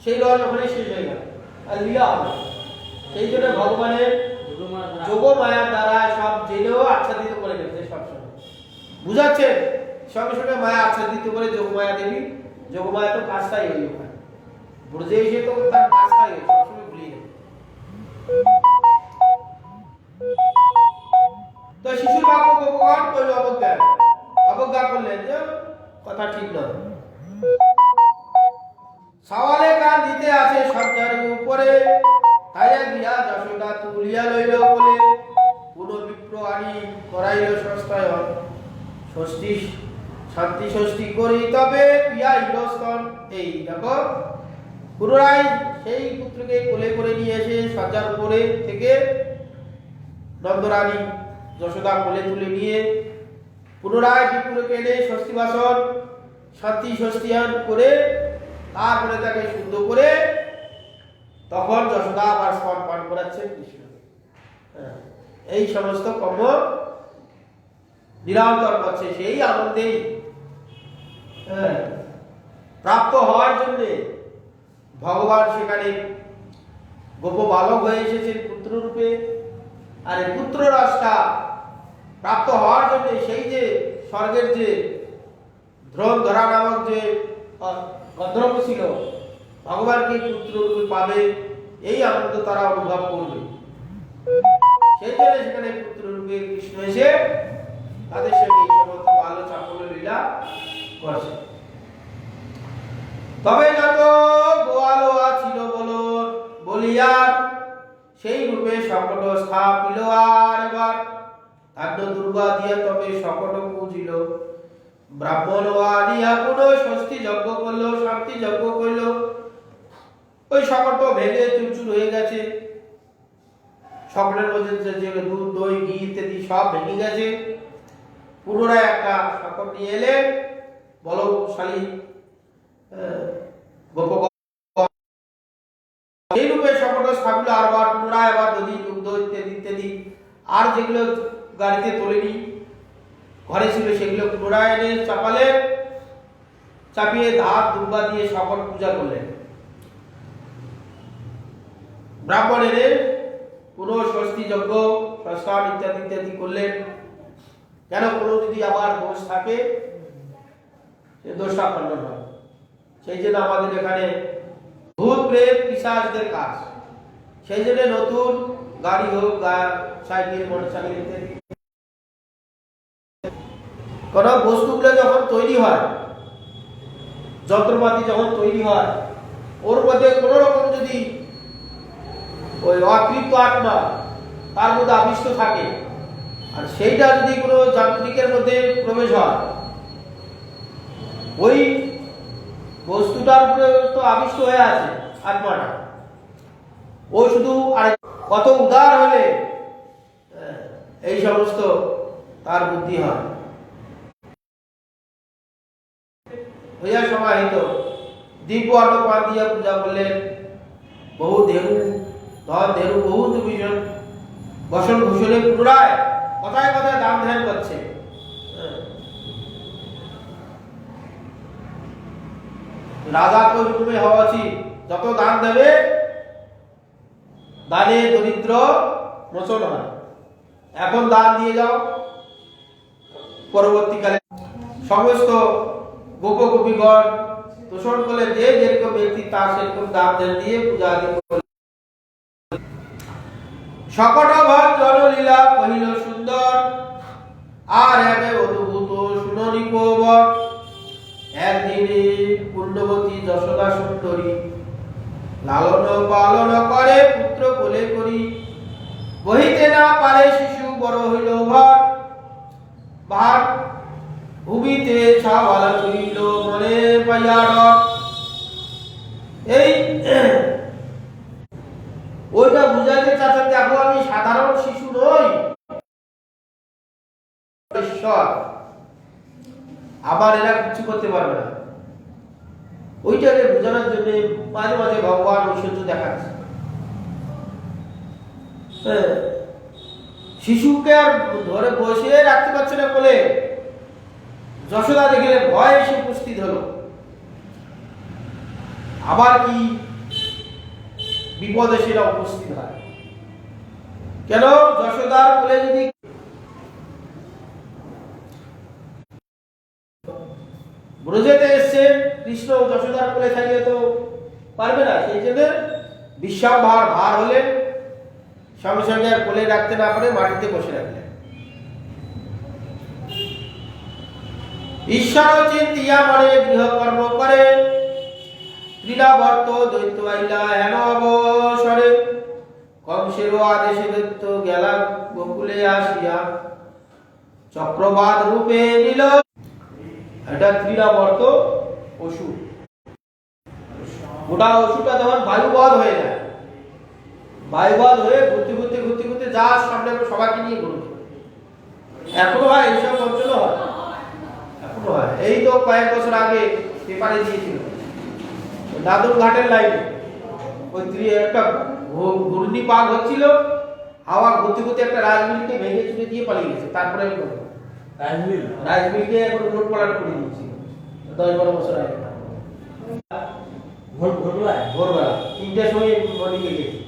সেই রস ওখানে শেষ হয়ে গেল, আর লীলা হবে। সেই জন্য ভগবানের যোগ মায়ার দ্বারা সব জেলেও আচ্ছাদিত করে গেছে। সবসময় বুঝাচ্ছে, সঙ্গে সঙ্গে মায়া আচ্ছাদিত করে যোগমায়া দেবী। যোগমায়া তো কাজটাই হই ওখানে বুঝে এসে, তো তার কাজটাই হয়, সবসময় ভুলিয়ে দেবে। তো শিশুর বাক্য ভগবান করলো অবজ্ঞা করলেন, যে কথা ঠিক নয়। সওয়ালে কান দিতে আছে সজ্জার উপরে, তাইয়া গিয়া যশোদা তুলিয়া লইল বলে, পুনঃ বিপ্র আনি করাইল সস্তায়ন, ষষ্ঠী শান্তি ষষ্ঠী করি তবে পিয়াইল স্তন। এই দেখো, পুনরায় সেই পুত্রকে কোলে করে নিয়ে এসে সজ্জার উপরে থেকে নন্দরানী যশোদা কোলে তুলে নিয়ে পুনরায় বিপ্রকে এনে ষষ্ঠী বাসন শান্তি ষষ্ঠীয়ান করে তারপরে তাকে শুদ্ধ করে তখন যশোদা আবার স্তন পান করাচ্ছেন কৃষ্ণকে। এই সমস্ত কর্ম নিরন্তর করছে সেই আনন্দেই প্রাপ্ত হওয়ার জন্য ভগবান সেখানে গোপ বালক হয়ে এসেছেন পুত্র রূপে। আর এই পুত্র রসটা প্রাপ্ত হওয়ার জন্য সেই যে স্বর্গের যে ধরা নামক যে গন্ধর্ব ছিল ভগবানকে পুত্র রূপে পাবে, এই আনন্দ তারা অনুভব করবে। সেই জন্য সেখানে পুত্র রূপে কৃষ্ণ এসে তাদের সঙ্গে এই সমস্ত ভালো চাপল লীলা করছে। তবে যত গোয়ালোয়া ছিল বলিয়া সেই রূপে সকট স্থাপিল। আর এবার তার দুর্গা দিয়া তবে সকট পুজিল। ব্রাহ্মণ আনিয়া পুনঃ ষষ্ঠী যজ্ঞ করলো, শান্তি যজ্ঞ করলো। ওই সকট ভেঙে চুরচুর হয়ে গেছে। সকলের মধ্যে যে দুধ দই ঘি ইত্যাদি সব ভেঙে গেছে। পুনরায় একটা সকট নিয়ে এলে বলশালী এই রূপে সকট স্থাপিল। আবার পুনরায় আবার দধি দুগ্ধ ইত্যাদি ইত্যাদি আর যেগুলো গাড়িতে তোলেনি ঘরে ছিল সেগুলো পুনরায় এনে চাপালে, চাপিয়ে ধাপ দুর্বা দিয়ে সকল পূজা করলেন। ব্রাহ্মণ এনে পুনঃ ষষ্ঠী যজ্ঞ শ্মশান ইত্যাদি ইত্যাদি করলেন। কেন কোনো যদি আবার দোষ থাকে সে দোষটা খণ্ডন হয়। সেই জন্য আমাদের এখানে ভূত প্রেত পিশাচদের কাজ। সেই জন্য নতুন গাড়ি হোক, সাইকেল মোটরসাইকেল ইত্যাদি কোন বস্তুগুলো যখন তৈরি হয়, যন্ত্রপাতি যখন তৈরি হয়, ওর মধ্যে কোন রকম যদি ওই অতৃপ্ত আত্মা তার মধ্যে আবিষ্ট থাকে আর সেইটা যদি কোনো যান্ত্রিকের মধ্যে প্রবেশ হয়, ওই বস্তুটার উপরে তো আবিষ্ট হয়ে আছে আত্মাটা। ও শুধু আর কত উদার হলে এই সমস্ত তার বুদ্ধি হয়। হইয়া সমাহিত দিব্য আলোকপাত দিয়া পূজা করলেন। বহু ধেনু ধন ধেনু বহুত ভীষণ বসন ভূষণে পুনরায় কথায় কথায় দান ধ্যান করছে। রাজা তো রূপে হওয়া উচিত, যত দান দেবে দানে দরিদ্র মোচন হয়। এখন দান দিয়ে যাও, পরবর্তীকালে সমস্ত গোপ গোপীগণ তোষণ করলে যে যেরকম ব্যক্তি তার সেরকম দান ধ্যান দিয়ে পূজা আদি করলেন। সকট ভাগ জনলীলা কহিল সুন্দর, আর একে অদ্ভুত শুননি প্রবর। একদিনে পুণ্যবতী যশোদা সুন্দরী লালন পালন করে পুত্র কোলে করি। বহিতে না পারে শিশু বড় হইল ভার। ভূমিতে ছাওয়ালা চুইল মনে পাইয়া ডর। এই ওইটা বুঝাতে চাচ্ছেন, দেখো আমি সাধারণ শিশু নই, ঈশ্বর, আবার এরা কিছু করতে পারবে না। ওইটাকে বোঝানোর জন্য মাঝে মাঝে ভগবান ঐশ্বর্য দেখাচ্ছে। শিশুকে আর ধরে বসিয়ে রাখতে পারছে না বলে যশোদা দেখলে ভয় এসে উপস্থিত হলো। আবার কি বিপদে সেটা উপস্থিত হয়। কেন যশোদার কোলে যদি ব্রজেতে এসছে, কৃষ্ণ যশোদার কোলে থাকলে তো পারবে না। সেই জন্য বিশ্বাম ভার হলে সঙ্গে সঙ্গে আর কোলে রাখতে না পারে মাটিতে বসে রাখলেন। ঈশ্বর চিন্তিয়া মনে গৃহকর্ম করে, ক্রীড়াবর্ত দৈত্য আইলা হেন অবসরে। কংসের আদেশে দৈত্য গেলা গোকুলে আসিয়া চক্রবাদ রূপে নিল। এটা ক্রীড়াবর্ত অসুর। গোটা অসুরটা যখন বায়ুবধ হয়ে যায়, বাইবল হয়ে ঘুরতে ঘুরতে ঘুরতে ঘুরতে যা সামনে সবাইকে নিয়ে ঘুরবে। এখনো হয় এইসব অঞ্চল হয়, এখনো হয়। এই তো কয়েক বছর আগে পেপারে দিয়েছিল দাদুর ঘাটের লাইনে ওই একটা ঘূর্ণি পাক হচ্ছিল, হাওয়া ঘুরতে ঘুরতে একটা রাজমিলকে ভেঙে চুড়ে দিয়ে পালিয়ে গেছে। তারপরে রাজমিলকে এখন নোট পালট করে দিয়েছিল 10-12 বছর আগে। ভোরবেলা 3টার সময় মর্নিংয়ে গেছে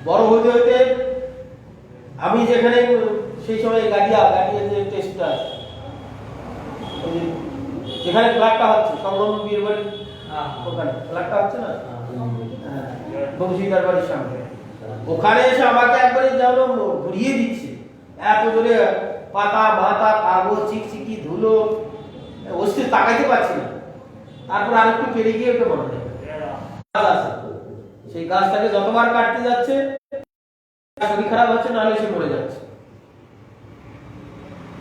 বড় হইতে হইতে আমি যেখানে সেই সময় গাড়িয়া যে টেস্টটা যেখানে ক্লাবটা হচ্ছে সংগ্রাম বীর বাড়ি ওখানে ক্লাবটা হচ্ছে না বংশীদার বাড়ির সামনে, ওখানে এসে আমাকে একবারে যেন ঘুরিয়ে দিচ্ছে এত জোরে, পাতা মাথা কাগজ চিকচিকি ধুলো, অস্থির তাকাইতে পারছি না। তারপর আর একটু পেরে গিয়ে ওটা মনে হয় সেই গাছটাকে যতবার কাটতে যাচ্ছে শরীর খারাপ হচ্ছে, নাহলে সে মরে যাচ্ছে।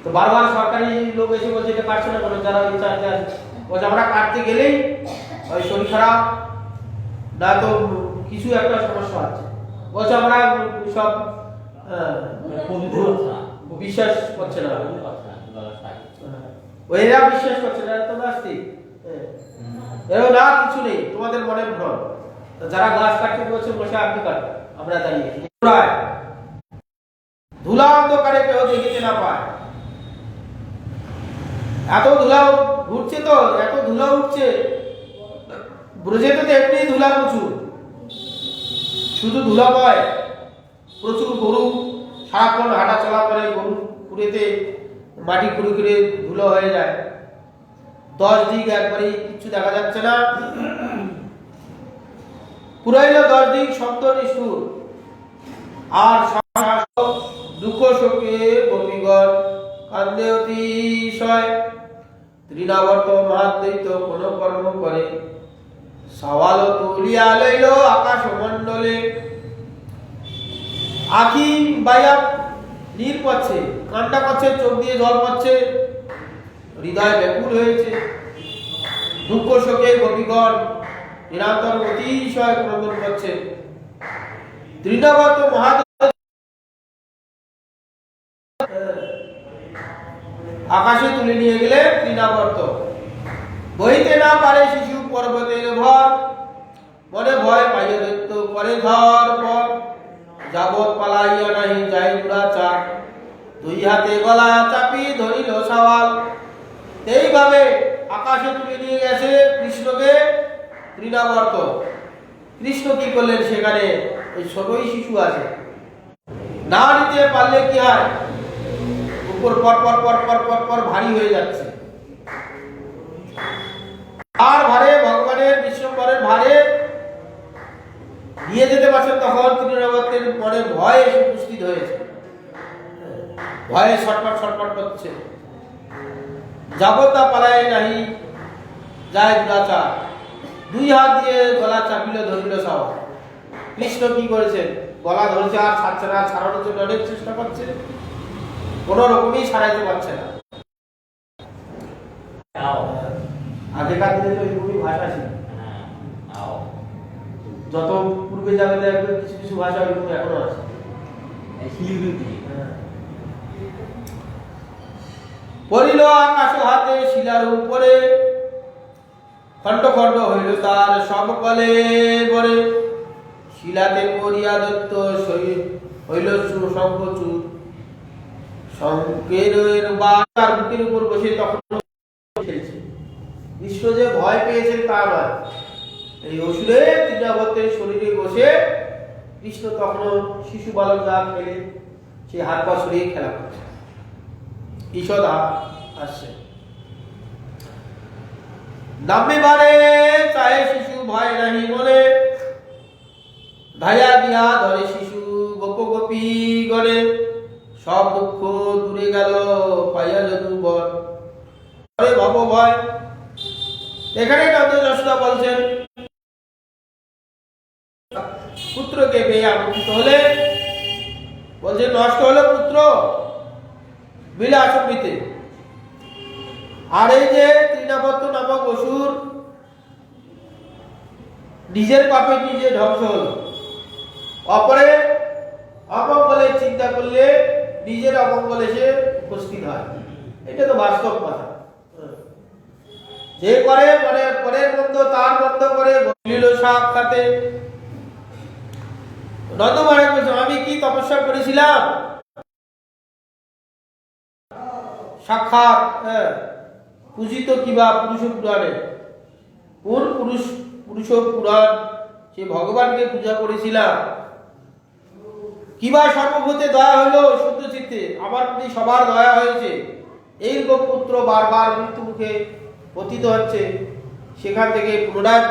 তো বারবার সরকারি লোক এসে বলছে এটা কাটছে না কেন, যারা ইনচার্জে আছে বলছে আমরা কাটতে গেলেই ওই শরীর খারাপ না তো কিছু একটা সমস্যা আছে, বলছে আমরা সব বিশ্বাস করছে না, ওইরা বিশ্বাস করছে না, তো নাস্তিক এরকম না কিছু নেই, তোমাদের মনে ভ্রম। যারা গাছ কাটতে বলছে বসে আপনি কাট, আমরা দাঁড়িয়ে ধুলা অন্ধকারে কেউ দেখিতে না পায়, এত ধুলা ঘুরছে, তো এত ধুলা উঠছে ব্রজে তো এমনি ধুলা প্রচুর, শুধু ধুলা বয়, প্রচুর গরু সারাক্ষণ হাঁটা চলা করে, গরু পুড়েতে মাটি খুঁড়ে খুঁড়ে ধুলো হয়ে যায়, 10 দিক একবারে কিছু দেখা যাচ্ছে না, পুরাইল 10 দিক শব্দ নিষ্ঠুর, আর দুঃখ শোকে গোপীগণ কান্দে অতিশয়, তৃণাবর্ত মহাদ্বৈত কোন কর্ম করে, সওয়াল তুলিয়া লইল আকাশ মণ্ডলে, আখি বাইয়া নীর পড়ছে, কান্না করছে, চোখ দিয়ে জল পড়ছে, হৃদয় ব্যাকুল হয়েছে, দুঃখ শোকে গোপীগণ নিরন্তর অতিশয় ক্রন্দন করছে, তৃণাবর্ত মহাদ্বৈত আকাশে তুলে নিয়ে গেলে তৃণাবর্ত, বইতে না পারে শিশু পর্বতের ভর, মনে ভয় পাইয়া দৈত্য করে ধর পর, যাবৎ পালাইয়া নাহি যায় দুরাচার, 2 হাতে গলা চাপি ধরিল সওয়াল। এইভাবে আকাশে তুলে নিয়ে গেছে কৃষ্ণকে তৃণাবর্ত। কৃষ্ণ কি করলেন সেখানে, ওই ছোটই শিশু আছে, না নিতে পারলে কি হয়, উপর পর পর পর পর পর পর ভারী হয়ে যাচ্ছে, আর ভারে ভগবানের বিশ্বম্বরের ভারে নিয়ে যেতে পারছেন, তখন তৃণাবর্তের মনে ভয় এসে উপস্থিত হয়েছে, ভয়ে ছটফট ছটফট করছে, যাবতা পালায় নাহি যায় দুরাচার, 2 হাত দিয়ে গলা চাপিল ধরিল সব। কৃষ্ণ কি করেছেন, গলা ধরছে আর ছাড়ছে না, ছাড়ানোর জন্য অনেক চেষ্টা করছে, কোন রকমই ছাড়াইতে পারছে না। আগেকার দিনে তো এইরকমই ভাষা ছিল, যত পূর্বে যাবে দেখবে কিছু কিছু ভাষা ওইরকম এখনো আছে। পড়িল আকাশ হাতে শিলার উপরে, খণ্ড খণ্ড হইল তার সব কলে বরে, শিলাতে পড়িয়া দত্ত হইল শঙ্খচূড়, শঙ্কের তার বুকের উপর বসে তখন খেলছে। কৃষ্ণ যে ভয় পেয়েছেন তা নয়, এই অসুরে তৃণাবর্তের শরীরে বসে কৃষ্ণ তখন শিশু বালক যা খেলে সেই হাত পা সরিয়ে খেলা করছে, ঈষৎ আসছে, নামবে বারে চায় শিশু ভয় নাহি মনে, ধাইয়া দিয়া ধরে শিশু গোপ গোপী গণে, সব দুঃখ দূরে গেল পাইয়া যদুবর, ভব ভয়। এখানে নন্দ যশোদা বলছেন পুত্রকে পেয়ে আনন্দিত হলে, বলছে নষ্ট হলো পুত্র বিলাসবৃতে, আর এই যে তৃণাবর্ত নামক অসুর নিজের পাপে নিজে ধ্বংস হলো, অপরের অমঙ্গলে চিন্তা করলে নিজের অমঙ্গলে সে উপস্থিত হয়। এটা তো বাস্তব কথা। যে করে মানে পরের মন্দ তার মন্দ করে গলিল সাক্ষাতে। নন্দ মহারাজ বলছেন, আমি কি তপস্যা করেছিলাম? সাক্ষাৎ পূজিত কিবা পুরুষ পুরাণে, কোন পুরুষ পুরাণ সে ভগবানকে পূজা করেছিলাম। কিবা সর্বভূতে দয়া হলো শুদ্ধ চিত্তে, আমার প্রতি সবার দয়া হয়েছে। এই পুত্র বারবার মৃত্যু মুখে পতিত হচ্ছে, সেখান থেকে পুনরায়